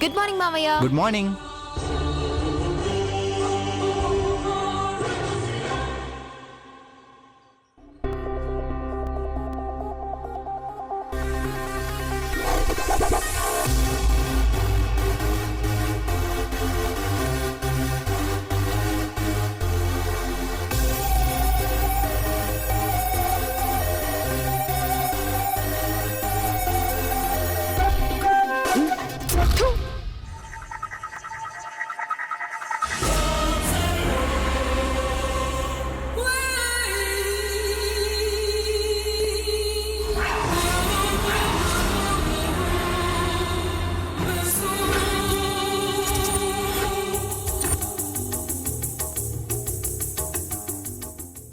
Good morning మామయ్య. Good morning.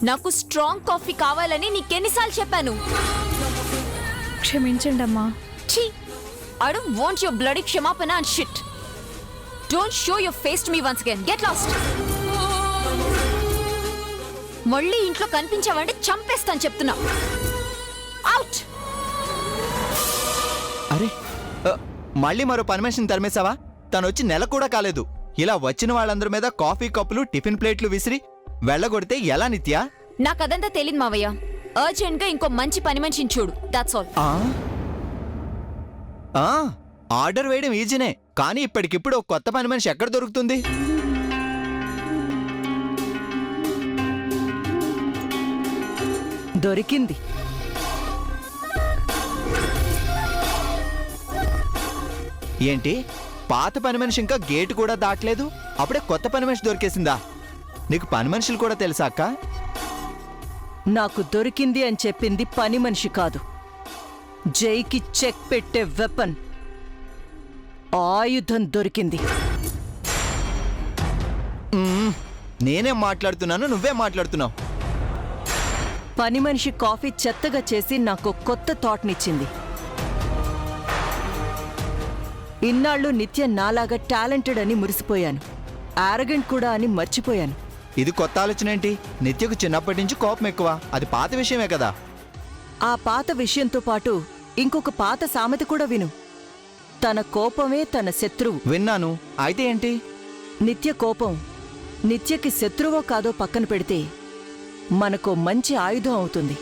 నాకు strong coffee కావాలని నీకెన్నిసార్లు చెప్పాను? క్షమించండి అమ్మా. ఛీ, I don't want your bloody క్షమాపణ and shit. Don't show your face to me once again. Get lost. మళ్ళీ ఇంట్లో కనిపించావంటే చంపేస్తాను చెప్తున్నా. అవుట్. అరే మళ్ళీ మరో పని మనిషిని తరిమేశావా? తను వచ్చి నెల కూడా కాలేదు. ఇలా వచ్చిన వాళ్ళందరి మీద కాఫీ కప్పులు టిఫిన్ ప్లేట్లు విసిరి వెళ్ళగొడితే ఎలా నిత్య? నాకదంతా తెలియదు మావయ్య. అర్జెంట్ గా ఇంకో మంచి పని మనిషిని చూడు. That's all. ఆర్డర్ వేయడం ఈజీనే, కానీ ఇప్పటికిప్పుడు ఒక కొత్త పని మనిషి ఎక్కడ దొరుకుతుంది? దొరికింది. ఏంటి, పాత పని మనిషి ఇంకా గేటు కూడా దాటలేదు, అప్పుడే కొత్త పని మనిషి దొరికేసిందా? నీకు పని మనుషులు కూడా తెలుసా అక్క? నాకు దొరికింది అని చెప్పింది పని మనిషి కాదు, జైకి చెక్ పెట్టే వెపన్, ఆయుధం దొరికింది. నేనేం మాట్లాడుతున్నాను, నువ్వే మాట్లాడుతున్నావు. పని మనిషి కాఫీ చెత్తగా చేసి నాకు కొత్త థాట్నిచ్చింది. ఇన్నాళ్ళు నిత్య నాలాగా టాలెంటెడ్ అని మురిసిపోయాను, ఆరగెంట్ కూడా అని మర్చిపోయాను. ఇది కొత్త ఆలోచన ఏంటి? నిత్యకు చిన్నప్పటి నుంచి కోపం ఎక్కువ, అది పాత విషయమే కదా. ఆ పాత విషయంతో పాటు ఇంకొక పాత సామెత కూడా విను. తన కోపమే తన శత్రువు. విన్నాను, అయితే ఏంటి? నిత్య కోపం నిత్యకి శత్రువో కాదో పక్కన పెడితే మనకో మంచి ఆయుధం అవుతుంది.